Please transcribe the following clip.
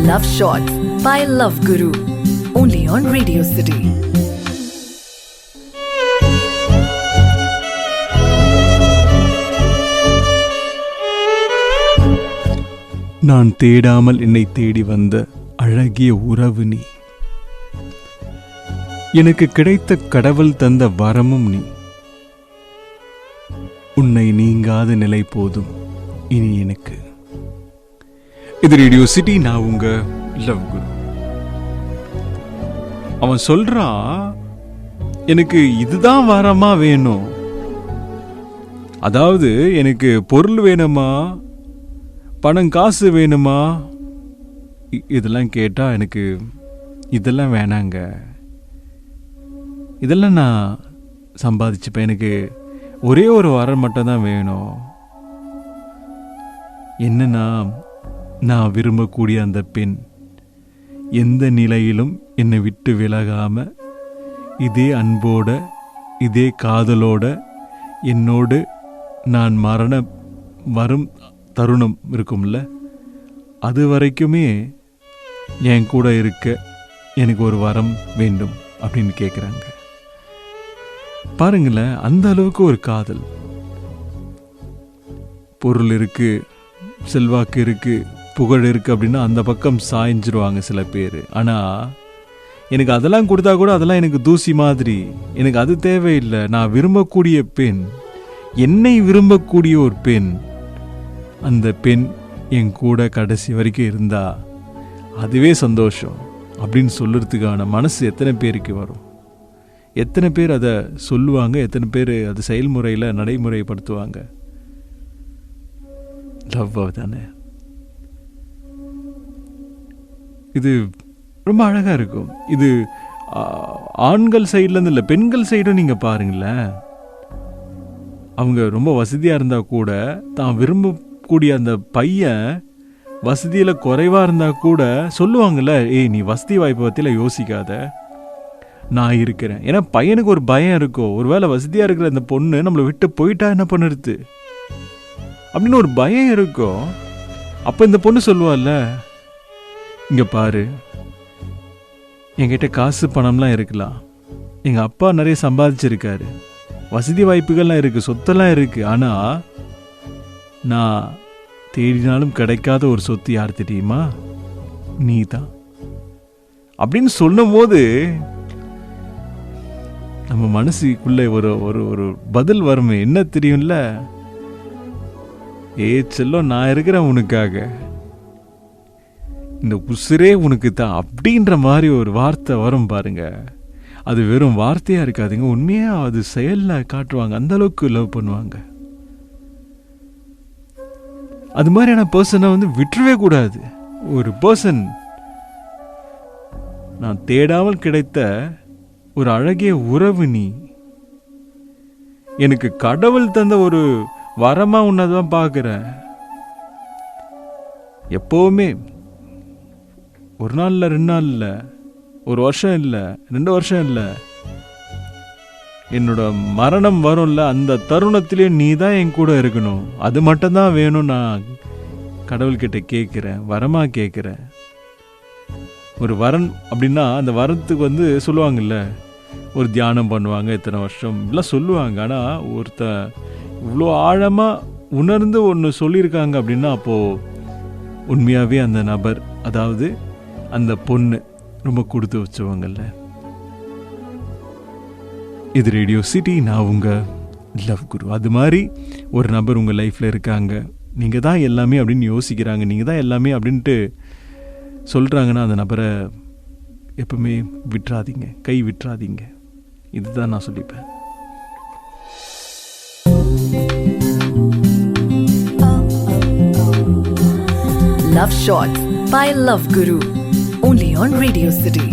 Love Shots by Love Guru. Only on Radio City. நான் தேடாமல் என்னை தேடி வந்த அழகிய உறவு நீ. எனக்கு கிடைத்த கடவுள் தந்த வரமும் நீ. உன்னை நீங்காத நிலை போதும் இனி எனக்கு. இது ரேடியோ சிட்டி, நான் உங்க லவ் குரு. அவன் சொல்றான், எனக்கு இதுதான் வரமா வேணும், அதாவது எனக்கு பொருள் வேணுமா, பணம் காசு வேணுமா, இதெல்லாம் கேட்டா எனக்கு இதெல்லாம் வேணாங்க, இதெல்லாம் நான் சம்பாதிச்சுப்பேன், எனக்கு ஒரே ஒரு வரம் மட்டும் தான் வேணும். என்னன்னா, நான் விரும்பக்கூடிய அந்த பெண் எந்த நிலையிலும் என்னை விட்டு விலகாம இதே அன்போட இதே காதலோட என்னோடு நான் மரண வரும் தருணம் இருக்கும்ல, அது வரைக்குமே என் கூட இருக்க எனக்கு ஒரு வரம் வேண்டும் அப்படின்னு கேட்குறாங்க. பாருங்களேன், அந்த அளவுக்கு ஒரு காதல். பொருள் இருக்கு, செல்வாக்கு இருக்கு, புகழ் இருக்கு அப்படின்னா அந்த பக்கம் சாய்ஞ்சிருவாங்க சில பேர். ஆனால் எனக்கு அதெல்லாம் கொடுத்தா கூட அதெல்லாம் எனக்கு தூசி மாதிரி, எனக்கு அது தேவையில்லை. நான் விரும்பக்கூடிய பெண், என்னை விரும்பக்கூடிய ஒரு பெண், அந்த பெண் என் கூட கடைசி வரைக்கும் இருந்தா அதுவே சந்தோஷம் அப்படின்னு சொல்லுறதுக்கான மனசு எத்தனை பேருக்கு வரும்? எத்தனை பேர் அதை சொல்லுவாங்க? எத்தனை பேர் அது செயல்முறையில் நடைமுறைப்படுத்துவாங்க? லவ் தானே. இது ரொம்ப அழகாக இருக்கும். இது ஆண்கள் சைட்லேருந்து இல்லை, பெண்கள் சைடும் நீங்கள் பாருங்களேன். அவங்க ரொம்ப வசதியாக இருந்தால் கூட தான் விரும்பக்கூடிய அந்த பையன் வசதியில் குறைவாக இருந்தால் கூட சொல்லுவாங்கள்ல, ஏய் நீ வசதி வாய்ப்பை பற்றியில் யோசிக்காத, நான் இருக்கிறேன். ஏன்னா பையனுக்கு ஒரு பயம் இருக்கும், ஒரு வேளை வசதியாக இருக்கிற அந்த பொண்ணு நம்மளை விட்டு போயிட்டா என்ன பண்ணுறது அப்படின்னு ஒரு பயம் இருக்கும். அப்போ இந்த பொண்ணு சொல்லுவாள்ல, இங்கே பாரு, என்கிட்ட காசு பணம்லாம் இருக்கலாம், எங்கள் அப்பா நிறைய சம்பாதிச்சிருக்காரு, வசதி வாய்ப்புகள்லாம் இருக்குது, சொத்தெல்லாம் இருக்குது, ஆனால் நான் தேடினாலும் கிடைக்காத ஒரு சொத்து யார் தெரியுமா? நீ தான் அப்படின்னு சொல்லும் போது நம்ம மனசுக்குள்ளே ஒரு ஒரு ஒரு பதில் வருமே, என்ன தெரியும்ல, ஏ செல்லம் நான் இருக்கிறேன் உனக்காக, இந்த உசுரே உனக்கு தான் அப்படின்ற மாதிரி ஒரு வார்த்தை வரும் பாருங்க. அது வெறும் வார்த்தையா இருக்காதுங்க, உண்மையா அது செயலில் காட்டுவாங்க. அந்த அளவுக்கு லவ் பண்ணுவாங்க. அது மாதிரியான பர்சனை விட்டுறவே கூடாது. ஒரு பர்சன் நான் தேடாமல் கிடைத்த ஒரு அழகிய உறவு நீ, எனக்கு கடவுள் தந்த ஒரு வரமா உன்னதான் பார்க்கிறேன். எப்பவுமே ஒரு நாள் இல்லை, 2 நாள் இல்லை, ஒரு வருஷம் இல்லை, 2 வருஷம் இல்லை, என்னோட மரணம் வரும்ல, அந்த தருணத்திலே நீ தான் என் கூட இருக்கணும், அது மட்டும்தான் வேணும். நான் கடவுள்கிட்ட கேட்குறேன், வரமா கேட்குறேன். ஒரு வரன் அப்படின்னா அந்த வரத்துக்கு சொல்லுவாங்கல்ல, ஒரு தியானம் பண்ணுவாங்க, இத்தனை வருஷம் இப்படிலாம் சொல்லுவாங்க. ஆனால் இவ்வளோ ஆழமாக உணர்ந்து ஒன்று சொல்லியிருக்காங்க அப்படின்னா அப்போது உண்மையாகவே அந்த நபர், அதாவது அந்த பொண்ணு ரொம்ப கொடுத்து வச்சவங்கல்ல. இது ரேடியோ சிட்டி, நான் உங்கள் லவ் குரு. அது மாதிரி ஒரு நபர் உங்கள் லைஃப்பில் இருக்காங்க, நீங்கள் தான் எல்லாமே அப்படின்னு யோசிக்கிறாங்க, நீங்கள் தான் எல்லாமே அப்படின்ட்டு சொல்கிறாங்கன்னா அந்த நபரை எப்பவுமே விட்டுறாதீங்க, கை விட்டுறாதீங்க. இதுதான் நான் சொல்லிப்பேன். Love Shots by Love Guru. Only on Radio City.